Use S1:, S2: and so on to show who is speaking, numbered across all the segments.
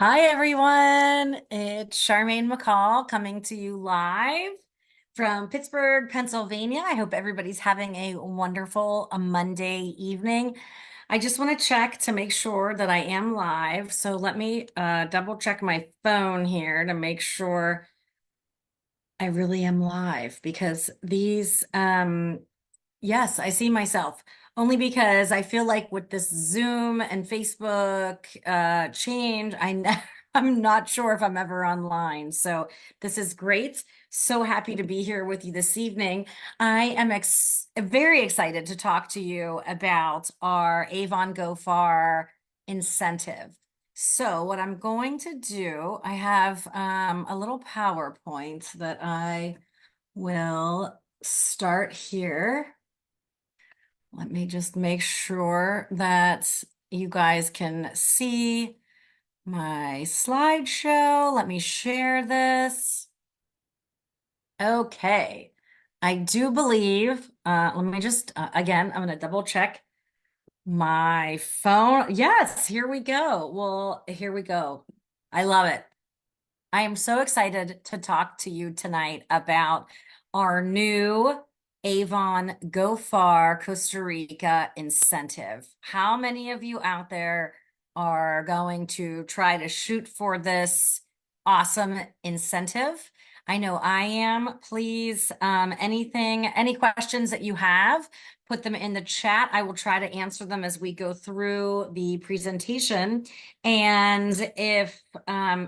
S1: Hi, everyone. It's Charmaine McCall coming to you live from Pittsburgh, Pennsylvania. I hope everybody's having a wonderful Monday evening. I just want to check to make sure that I am live. So let me double check my phone here to make sure I really am live because yes, I see myself only because I feel like with this Zoom and Facebook change, I'm not sure if I'm ever online. So this is great. So happy to be here with you this evening. I am very excited to talk to you about our Avon Go Far incentive. So what I'm going to do, I have a little PowerPoint that I will start here. Let me just make sure that you guys can see my slideshow. Let me share this. Okay. I do believe, let me just, again, I'm going to double check my phone. Yes, here we go. Well, here we go. I love it. I am so excited to talk to you tonight about our new Avon Go Far Costa Rica incentive. How many of you out there are going to try to shoot for this awesome incentive? I know I am. Please, any questions that you have, put them in the chat. I will try to answer them as we go through the presentation. And if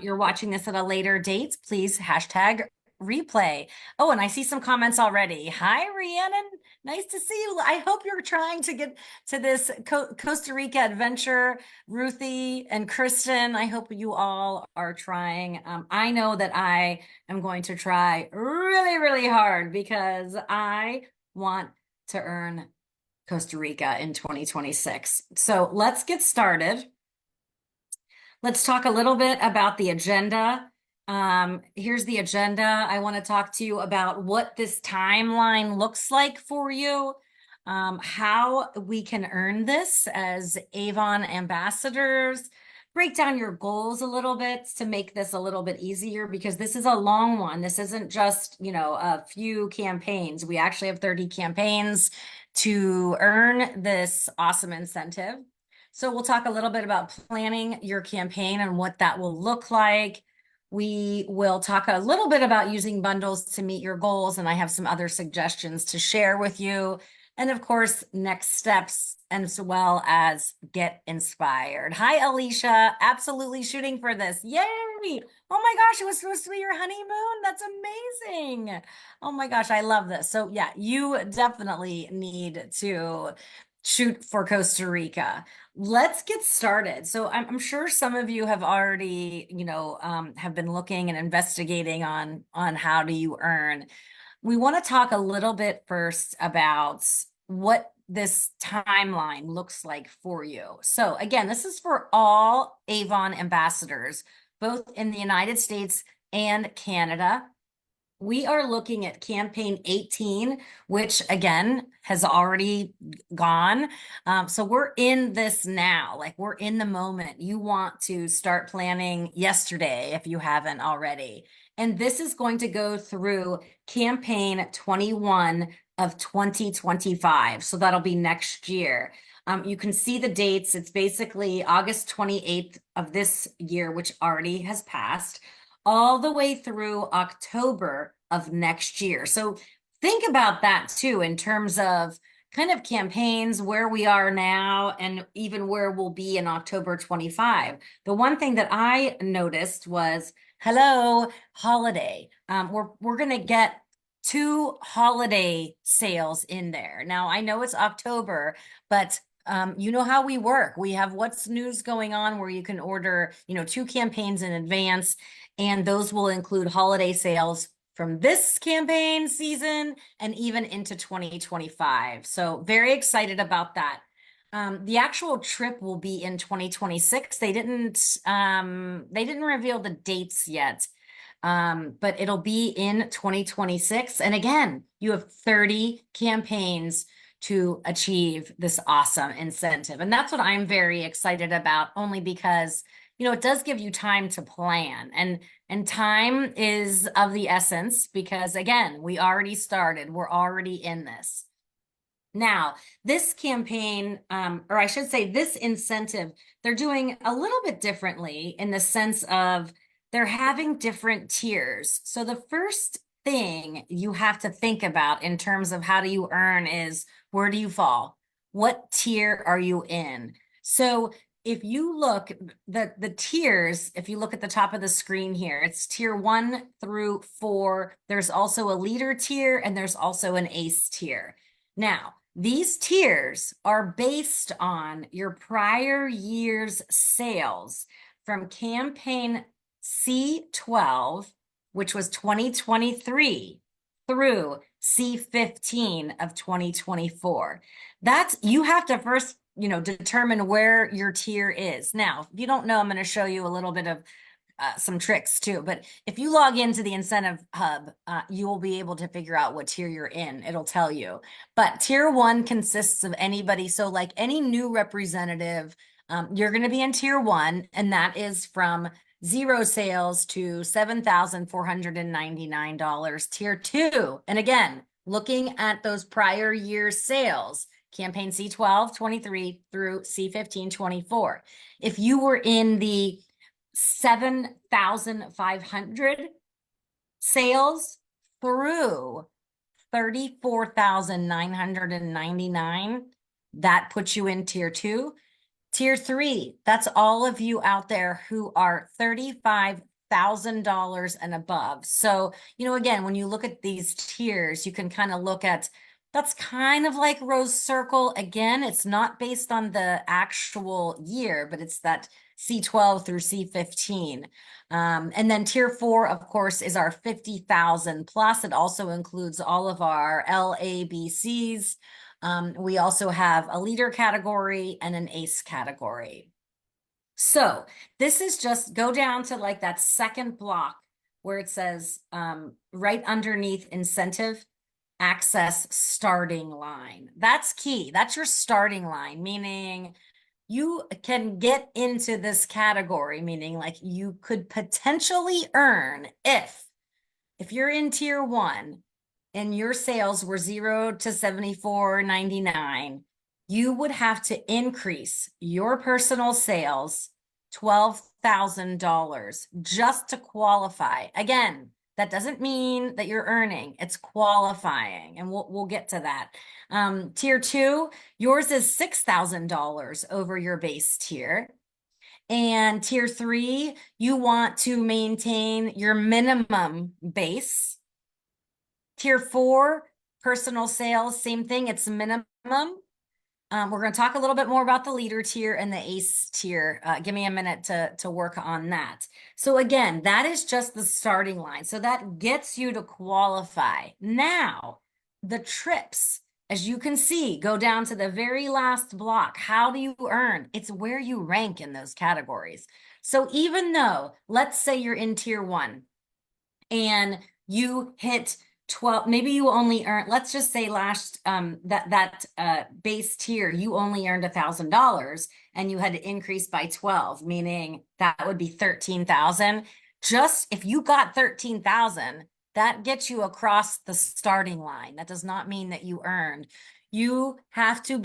S1: you're watching this at a later date, please hashtag replay. Oh, and I see some comments already. Hi, Rhiannon. Nice to see you. I hope you're trying to get to this Costa Rica adventure. Ruthie and Kristen, I hope you all are trying. I know that I am going to try really, really hard because I want to earn Costa Rica in 2026. So let's get started. Let's talk a little bit about the agenda. Here's the agenda. I want to talk to you about what this timeline looks like for you, how we can earn this as Avon ambassadors, break down your goals a little bit to make this a little bit easier because this is a long one. This isn't just, a few campaigns. We actually have 30 campaigns to earn this awesome incentive. So we'll talk a little bit about planning your campaign and what that will look like. We will talk a little bit about using bundles to meet your goals, and I have some other suggestions to share with you. And of course, next steps, and as well as get inspired. Hi, Alicia. Absolutely shooting for this. Yay! Oh my gosh, it was supposed to be your honeymoon. That's amazing. Oh my gosh, I love this. So yeah, you definitely need to shoot for Costa Rica. Let's get started. So I'm sure some of you have already, have been looking and investigating on how do you earn. We want to talk a little bit first about what this timeline looks like for you. So again, this is for all Avon ambassadors, both in the United States and Canada. We are looking at campaign 18, which again has already gone. So we're in this now, like we're in the moment. You want to start planning yesterday if you haven't already. And this is going to go through campaign 21 of 2025. So that'll be next year. You can see the dates. It's basically August 28th of this year, which already has passed, all the way through October of next year. So think about that too, in terms of kind of campaigns, where we are now, and even where we'll be in October 25. The one thing that I noticed was, hello, holiday. We're going to get two holiday sales in there. Now, I know it's October, but you know how we work. We have What's News going on where you can order, two campaigns in advance, and those will include holiday sales from this campaign season and even into 2025. So very excited about that. The actual trip will be in 2026. They didn't reveal the dates yet. But it'll be in 2026. And again, you have 30 campaigns to achieve this awesome incentive. And that's what I'm very excited about, only because, it does give you time to plan, and time is of the essence because again, we already started, we're already in this. Now, this campaign, or I should say this incentive, they're doing a little bit differently in the sense of they're having different tiers. So the first thing you have to think about in terms of how do you earn is where do you fall? What tier are you in? So if you look, the tiers, if you look at the top of the screen here, it's tier 1 through 4. There's also a leader tier and there's also an ace tier. Now, these tiers are based on your prior year's sales from campaign C12, which was 2023, through C15 of 2024. That's, you have to first, determine where your tier is. Now, if you don't know, I'm going to show you a little bit of some tricks too. But if you log into the incentive hub, you will be able to figure out what tier you're in. It'll tell you. But tier 1 consists of anybody. So like any new representative, you're going to be in tier 1, and that is from 0 sales to $7,499. Tier 2, and again, looking at those prior year's sales, campaign C12, 23 through C15, 24. If you were in the 7,500 sales through 34,999, that puts you in tier 2. Tier 3, that's all of you out there who are $35,000 and above. So, again, when you look at these tiers, you can kind of look at, that's kind of like Rose Circle. Again, it's not based on the actual year, but it's that C12 through C15. And then tier 4, of course, is our 50,000 plus. It also includes all of our LABCs. We also have a leader category and an ace category. So this is just, go down to like that second block where it says right underneath incentive, access starting line. That's key. That's your starting line, meaning you can get into this category, meaning like you could potentially earn if you're in tier 1 and your sales were 0 to 74.99, you would have to increase your personal sales $12,000 just to qualify. Again, that doesn't mean that you're earning, it's qualifying, and we'll get to that. Tier 2, yours is $6,000 over your base tier. And tier 3, you want to maintain your minimum base. Tier 4, personal sales, same thing, it's minimum. We're going to talk a little bit more about the leader tier and the ace tier. Give me a minute to work on that. So again, that is just the starting line. So that gets you to qualify. Now, the trips, as you can see, go down to the very last block. How do you earn? It's where you rank in those categories. So even though, let's say you're in tier 1 and you hit 12, maybe you only earned, let's just say last base tier, you only earned $1,000 and you had to increase by 12, meaning that would be 13,000. Just if you got 13,000, that gets you across the starting line. That does not mean that you earned. You have to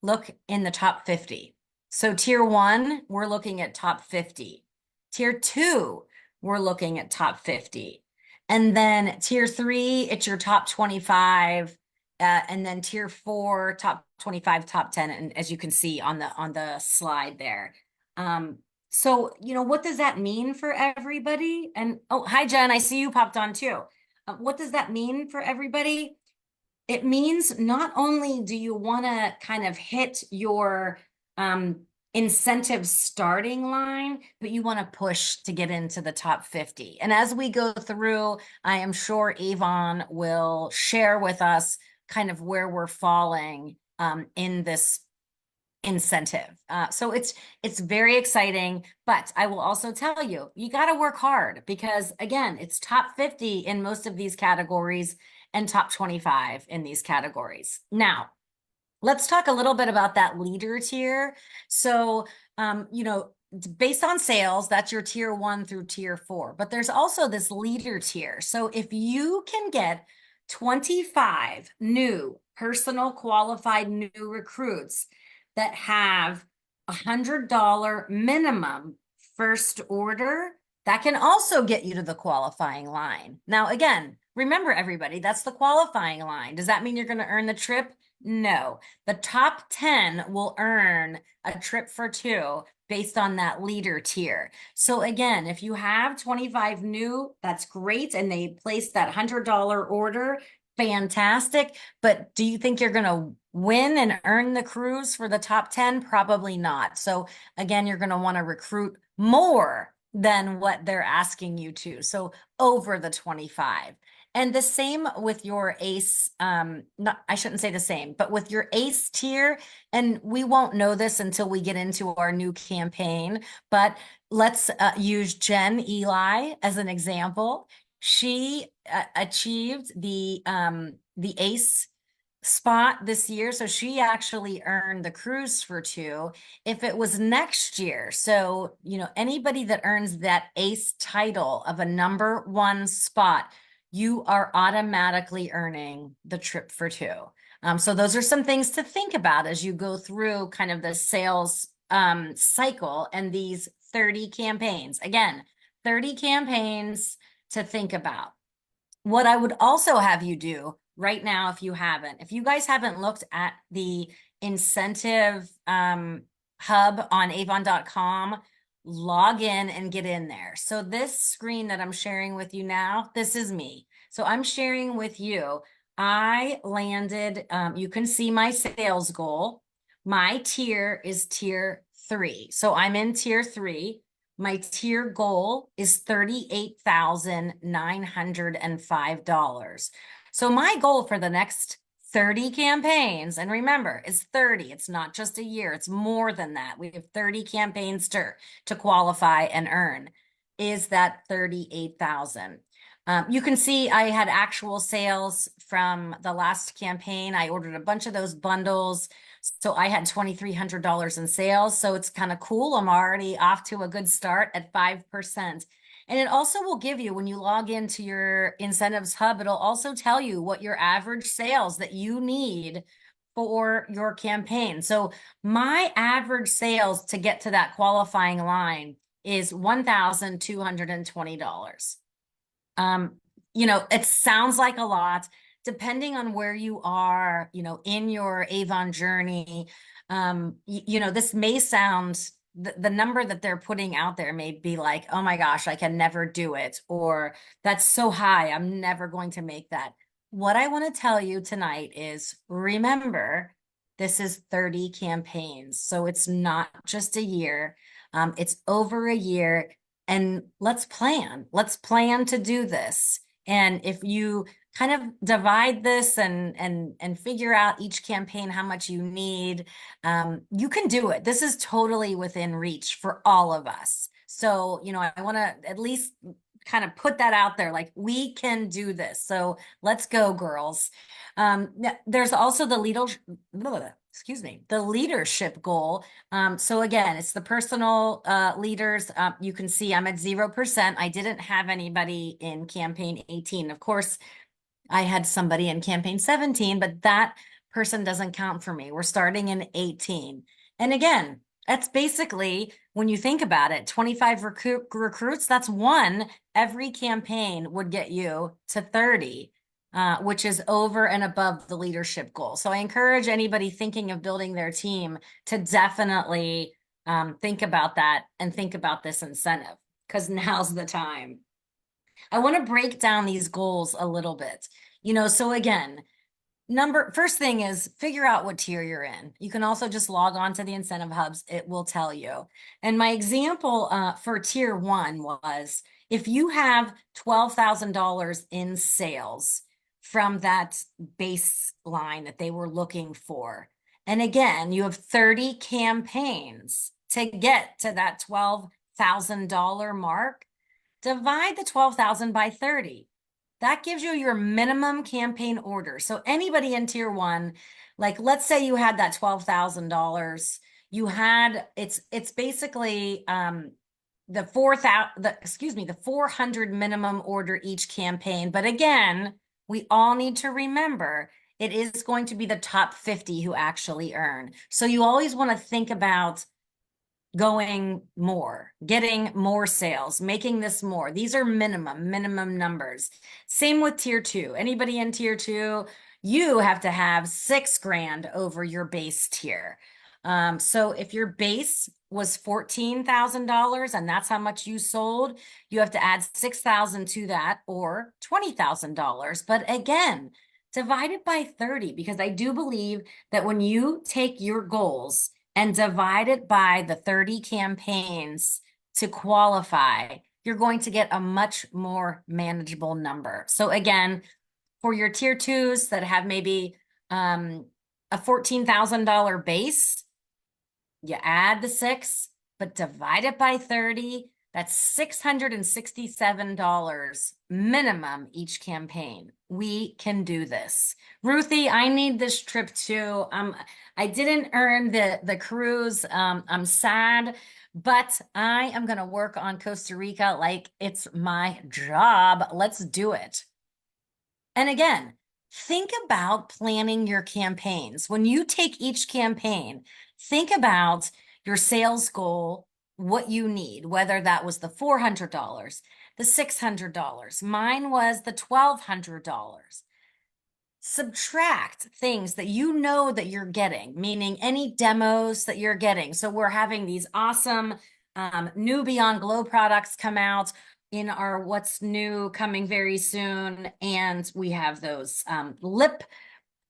S1: look in the top 50. So tier 1, we're looking at top 50. Tier 2, we're looking at top 50. And then tier 3, it's your top 25. And then tier 4, top 25, top 10. And as you can see on the slide there. So, what does that mean for everybody? And, oh, hi, Jen, I see you popped on too. What does that mean for everybody? It means not only do you want to kind of hit your incentive starting line, but you want to push to get into the top 50. And as we go through, I am sure Avon will share with us kind of where we're falling in this incentive. So it's very exciting, but I will also tell you, you got to work hard because again, it's top 50 in most of these categories and top 25 in these categories. Now, let's talk a little bit about that leader tier. So, based on sales, that's your tier 1 through tier 4. But there's also this leader tier. So if you can get 25 new personal qualified new recruits that have $100 minimum first order, that can also get you to the qualifying line. Now, again, remember everybody, that's the qualifying line. Does that mean you're going to earn the trip? No. The top 10 will earn a trip for two based on that leader tier. So again, if you have 25 new, that's great. And they place that $100 order, fantastic. But do you think you're going to win and earn the cruise for the top 10? Probably not. So again, you're going to want to recruit more than what they're asking you to. So over the 25. And the same with your ACE, not, I shouldn't say the same, but with your ACE tier, and we won't know this until we get into our new campaign, but let's use Jen Eli as an example. She achieved the ACE spot this year, so she actually earned the cruise for two. If it was next year, so anybody that earns that ACE title of a #1 spot, you are automatically earning the trip for two. So those are some things to think about as you go through kind of the sales cycle and these 30 campaigns. Again, 30 campaigns to think about. What I would also have you do right now, if you guys haven't looked at the incentive hub on avon.com, log in and get in there. So this screen that I'm sharing with you now, this is me. So I'm sharing with you. I landed, you can see my sales goal. My tier is tier 3. So I'm in tier 3. My tier goal is $38,905. So my goal for the next 30 campaigns, and remember, it's 30. It's not just a year. It's more than that. We have 30 campaigns to qualify and earn, is that 38,000. You can see I had actual sales from the last campaign. I ordered a bunch of those bundles. So I had $2,300 in sales. So it's kind of cool. I'm already off to a good start at 5%. And it also will give you, when you log into your incentives hub, it'll also tell you what your average sales that you need for your campaign. So my average sales to get to that qualifying line is $1,220. It sounds like a lot, depending on where you are, in your Avon journey. This may sound, the number that they're putting out there may be like, oh my gosh, I can never do it, or that's so high, I'm never going to make that. What I want to tell you tonight is, remember, this is 30 campaigns. So it's not just a year. It's over a year. And let's plan to do this. And if you kind of divide this and figure out each campaign how much you need, you can do it. This is totally within reach for all of us. So, I want to at least kind of put that out there, like, we can do this. So let's go, girls. There's also the leadership goal. So again, it's the personal leaders. You can see I'm at 0%. I didn't have anybody in campaign 18. Of course, I had somebody in campaign 17, but that person doesn't count for me. We're starting in 18. And again, that's basically, when you think about it, 25 recruits, that's one. Every campaign would get you to 30. Which is over and above the leadership goal. So I encourage anybody thinking of building their team to definitely think about that and think about this incentive, because now's the time. I want to break down these goals a little bit. So again, first thing is figure out what tier you're in. You can also just log on to the incentive hubs. It will tell you. And my example for tier 1 was, if you have $12,000 in sales from that baseline that they were looking for, and again, you have 30 campaigns to get to that $12,000 mark, divide the 12,000 by 30. That gives you your minimum campaign order. So anybody in tier 1, like, let's say you had that $12,000, you had it's basically the 4,000 the excuse me the 400 minimum order each campaign. But again, we all need to remember it is going to be the top 50 who actually earn. So you always want to think about going more, getting more sales, making this more. These are minimum numbers. Same with tier two. Anybody in tier two, you have to have 6 grand over your base tier. So if your base was $14,000 and that's how much you sold, you have to add 6,000 to that or $20,000. But again, divide it by 30 because I do believe that when you take your goals and divide it by the 30 campaigns to qualify, you're going to get a much more manageable number. So again, for your tier twos that have maybe a $14,000 base, you add the 6, but divide it by 30. That's $667 minimum each campaign. We can do this. Ruthie, I need this trip too. I didn't earn the cruise. I'm sad, but I am going to work on Costa Rica like it's my job. Let's do it. And again, think about planning your campaigns. When you take each campaign, think about your sales goal, what you need, whether that was the $400, the $600. Mine was the $1,200. Subtract things that you know that you're getting, meaning any demos that you're getting. So we're having these awesome new Beyond Glow products come out in our What's New coming very soon. And we have those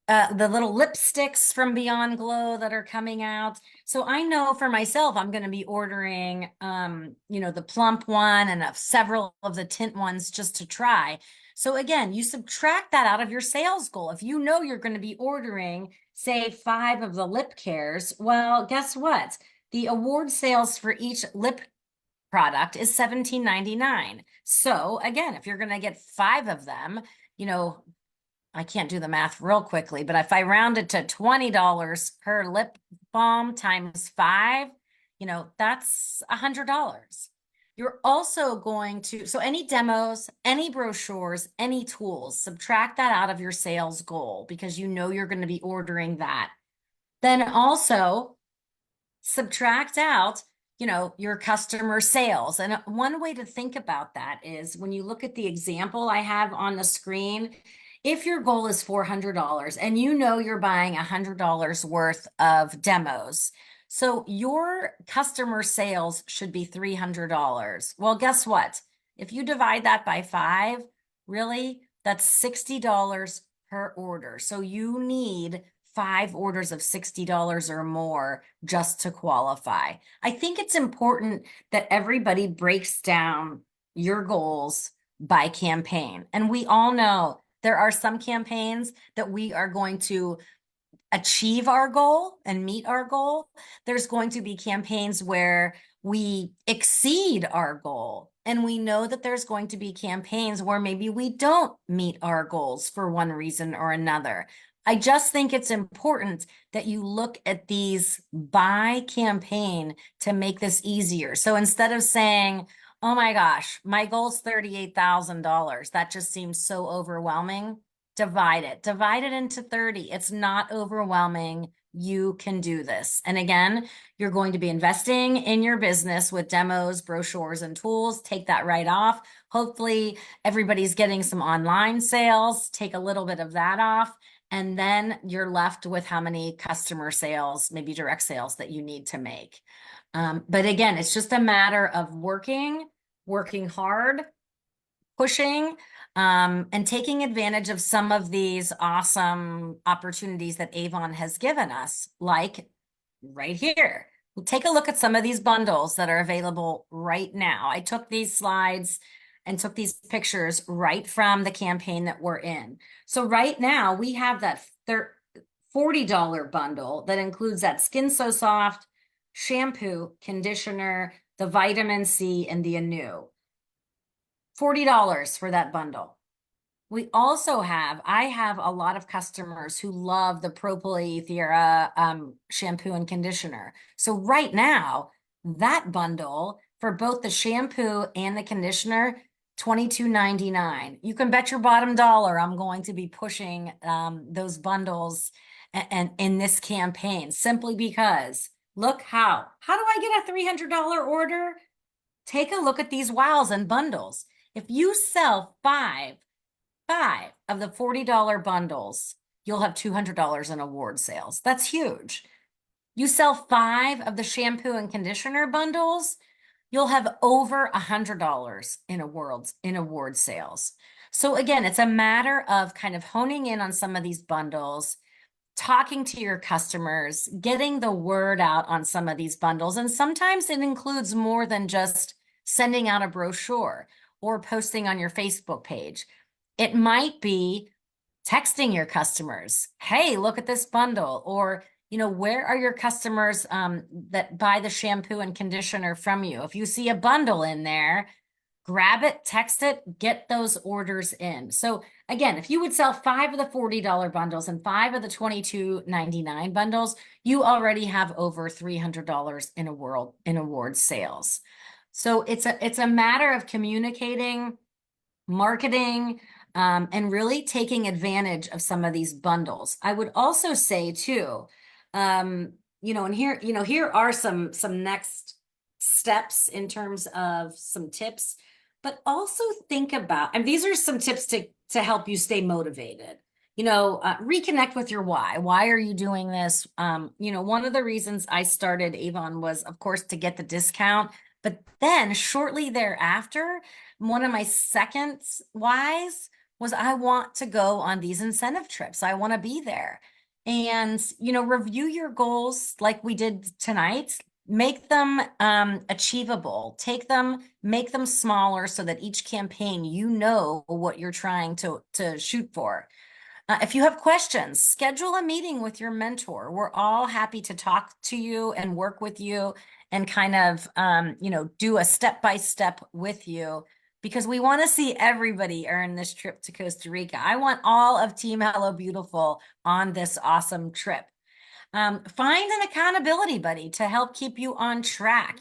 S1: the little lipsticks from Beyond Glow that are coming out. So I know for myself, I'm going to be ordering, the plump one and several of the tint ones just to try. So again, you subtract that out of your sales goal. If you know you're going to be ordering, say, 5 of the lip cares, well, guess what? The award sales for each lip product is $17.99. So again, if you're going to get 5 of them, I can't do the math real quickly, but if I round it to $20 per lip balm times 5, that's $100. You're also going to, so any demos, any brochures, any tools, subtract that out of your sales goal because you know you're going to be ordering that. Then also subtract out, your customer sales. And one way to think about that is when you look at the example I have on the screen, if your goal is $400 and you know you're buying $100 worth of demos, so your customer sales should be $300. Well, guess what? If you divide that by 5, really, that's $60 per order. So you need 5 orders of $60 or more just to qualify. I think it's important that everybody breaks down your goals by campaign. And we all know there are some campaigns that we are going to achieve our goal and meet our goal. There's going to be campaigns where we exceed our goal. And we know that there's going to be campaigns where maybe we don't meet our goals for one reason or another. I just think it's important that you look at these by campaign to make this easier. So instead of saying, oh my gosh, my goal's $38,000, that just seems so overwhelming. Divide it into 30. It's not overwhelming. You can do this. And again, you're going to be investing in your business with demos, brochures, and tools. Take that right off. Hopefully everybody's getting some online sales. Take a little bit of that off. And then you're left with how many customer sales, maybe direct sales that you need to make. But again, it's just a matter of working hard, pushing, and taking advantage of some of these awesome opportunities that Avon has given us, like right here. Take a look at some of these bundles that are available right now. I took these slides and took these pictures right from the campaign that we're in. So right now we have that $40 bundle that includes that Skin So Soft, shampoo, conditioner, the vitamin C, and the Anew. $40 for that bundle. We also have, I have a lot of customers who love the Propyl Thera shampoo and conditioner. So right now, that bundle for both the shampoo and the conditioner, 22.99. You can bet your bottom dollar I'm going to be pushing those bundles and in this campaign simply because look how do I get a $300 order? Take a look at these wows and bundles. If you sell five of the $40 bundles, you'll have $200 in award sales. That's huge. You sell five of the shampoo and conditioner bundles, you'll have over $100 in award sales. So again, it's a matter of kind of honing in on some of these bundles, talking to your customers, getting the word out on some of these bundles. And sometimes it includes more than just sending out a brochure or posting on your Facebook page. It might be texting your customers, hey, look at this bundle, or where are your customers that buy the shampoo and conditioner from you? If you see a bundle in there, grab it, text it, get those orders in. So again, if you would sell five of the $40 bundles and five of the $22.99 bundles, you already have over $300 in award sales. So it's a matter of communicating, marketing, and really taking advantage of some of these bundles. I would also say too, and here are some next steps in terms of some tips, but also think about, and these are some tips to help you stay motivated. Reconnect with your why. Why are you doing this? One of the reasons I started Avon was, of course, to get the discount, but then shortly thereafter, one of my second whys was I want to go on these incentive trips. I want to be there. And, review your goals like we did tonight. Make them achievable. Make them smaller so that each campaign, what you're trying to shoot for. If you have questions, schedule a meeting with your mentor. We're all happy to talk to you and work with you and kind of, do a step-by-step with you because we want to see everybody earn this trip to Costa Rica. I want all of Team Hello Beautiful on this awesome trip. Find an accountability buddy to help keep you on track.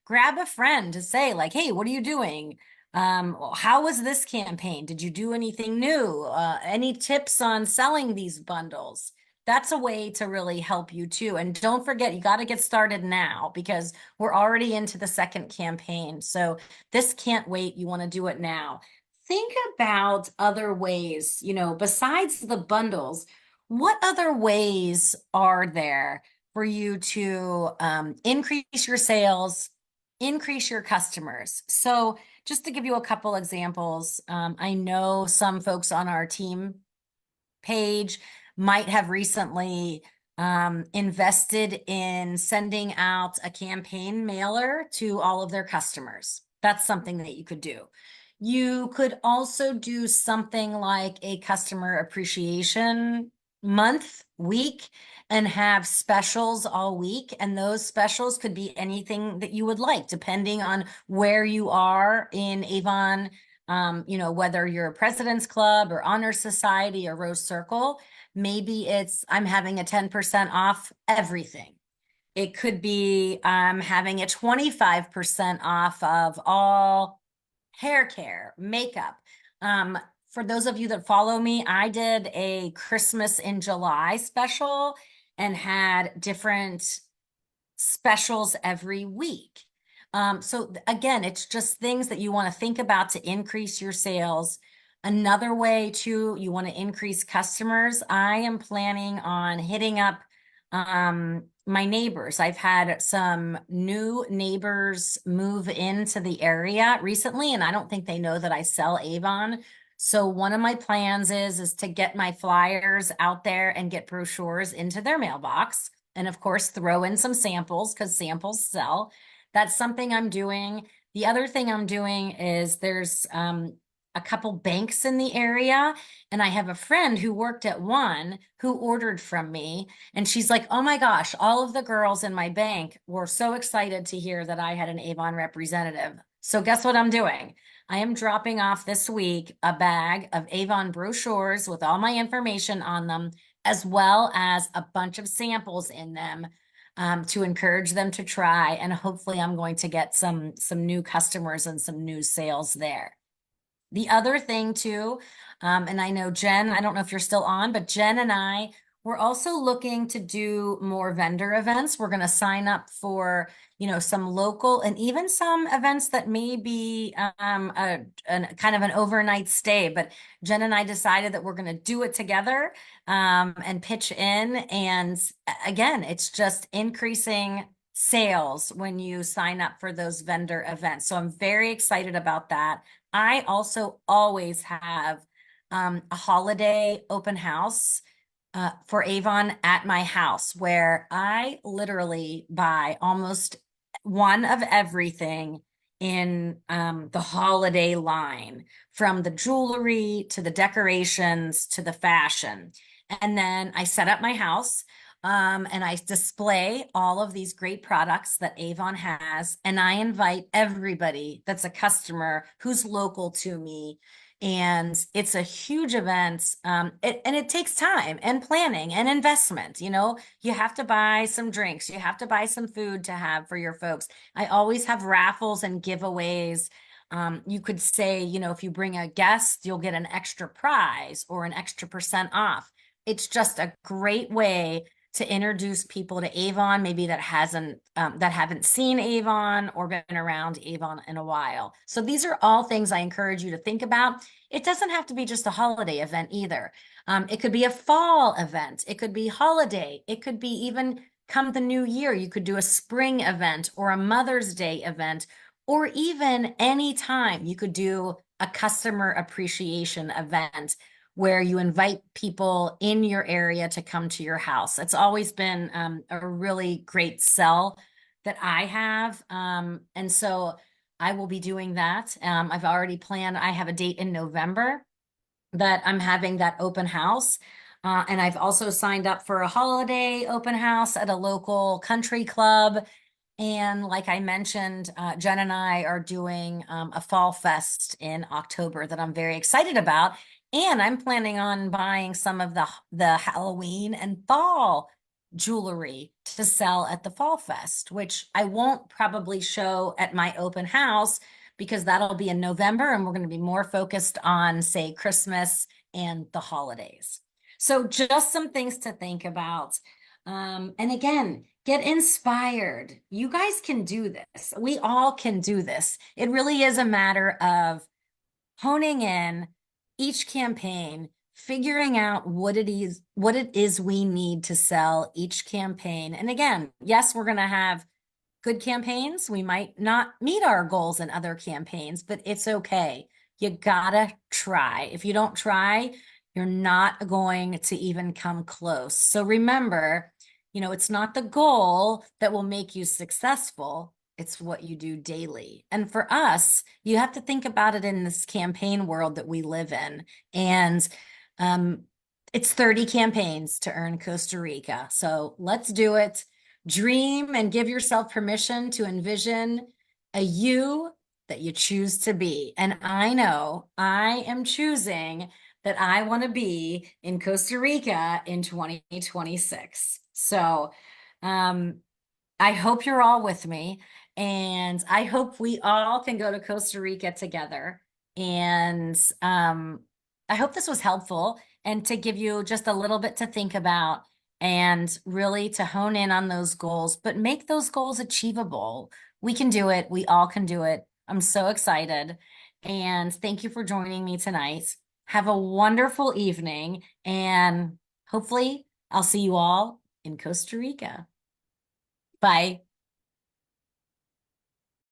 S1: Grab a friend to say like, hey, what are you doing? How was this campaign? Did you do anything new? Any tips on selling these bundles? That's a way to really help you too. And don't forget, you got to get started now because we're already into the second campaign. So this can't wait. You want to do it now. Think about other ways, besides the bundles, what other ways are there for you to increase your sales, increase your customers? So just to give you a couple examples, I know some folks on our team page might have recently invested in sending out a campaign mailer to all of their customers. That's something that you could do. You could also do something like a customer appreciation month, week, and have specials all week. And those specials could be anything that you would like, depending on where you are in Avon, whether you're a President's Club or Honor Society or Rose Circle. Maybe it's I'm having a 10% off everything. It could be I'm having a 25% off of all hair care, makeup. For those of you that follow me, I did a Christmas in July special and had different specials every week. So again, it's just things that you want to think about to increase your sales. Another way too, you want to increase customers. I am planning on hitting up my neighbors. I've had some new neighbors move into the area recently, and I don't think they know that I sell Avon. So one of my plans is to get my flyers out there and get brochures into their mailbox. And of course, throw in some samples because samples sell. That's something I'm doing. The other thing I'm doing is there's a couple banks in the area, and I have a friend who worked at one who ordered from me, and she's like, oh my gosh, all of the girls in my bank were so excited to hear that I had an Avon representative. So guess what I'm doing? I am dropping off this week a bag of Avon brochures with all my information on them, as well as a bunch of samples in them, to encourage them to try. And hopefully I'm going to get some new customers and some new sales there. The other thing too, and I know Jen, I don't know if you're still on, but Jen and I, we're also looking to do more vendor events. We're going to sign up for, some local and even some events that may be kind of an overnight stay. But Jen and I decided that we're going to do it together, and pitch in. And again, it's just increasing sales when you sign up for those vendor events. So I'm very excited about that. I also always have a holiday open house for Avon at my house where I literally buy almost one of everything in the holiday line, from the jewelry to the decorations to the fashion. And then I set up my house. And I display all of these great products that Avon has, and I invite everybody that's a customer who's local to me. And it's a huge event. And it takes time and planning and investment. You have to buy some drinks, you have to buy some food to have for your folks. I always have raffles and giveaways. You could say, if you bring a guest, you'll get an extra prize or an extra percent off. It's just a great way to introduce people to Avon, maybe that haven't seen Avon or been around Avon in a while. So these are all things I encourage you to think about. It doesn't have to be just a holiday event either. It could be a fall event. It could be holiday. It could be even come the new year. You could do a spring event or a Mother's Day event, or even any time you could do a customer appreciation event where you invite people in your area to come to your house. It's always been a really great sell that I have. And so I will be doing that. I've already planned, I have a date in November that I'm having that open house. And I've also signed up for a holiday open house at a local country club. And like I mentioned, Jen and I are doing a fall fest in October that I'm very excited about. And I'm planning on buying some of the Halloween and fall jewelry to sell at the fall fest, which I won't probably show at my open house because that'll be in November, and we're going to be more focused on, say, Christmas and the holidays. So just some things to think about. And again, get inspired. You guys can do this. We all can do this. It really is a matter of honing in each campaign, figuring out what it is we need to sell each campaign. And again, yes, we're going to have good campaigns. We might not meet our goals in other campaigns, but it's okay. You gotta try. If you don't try, you're not going to even come close. So remember, it's not the goal that will make you successful. It's what you do daily. And for us, you have to think about it in this campaign world that we live in. And it's 30 campaigns to earn Costa Rica. So let's do it. Dream and give yourself permission to envision a you that you choose to be. And I know I am choosing that I want to be in Costa Rica in 2026. So I hope you're all with me, and I hope we all can go to Costa Rica together. And I hope this was helpful and to give you just a little bit to think about and really to hone in on those goals, but make those goals achievable. We can do it. We all can do it. I'm so excited. And thank you for joining me tonight. Have a wonderful evening, and hopefully I'll see you all in Costa Rica. Bye.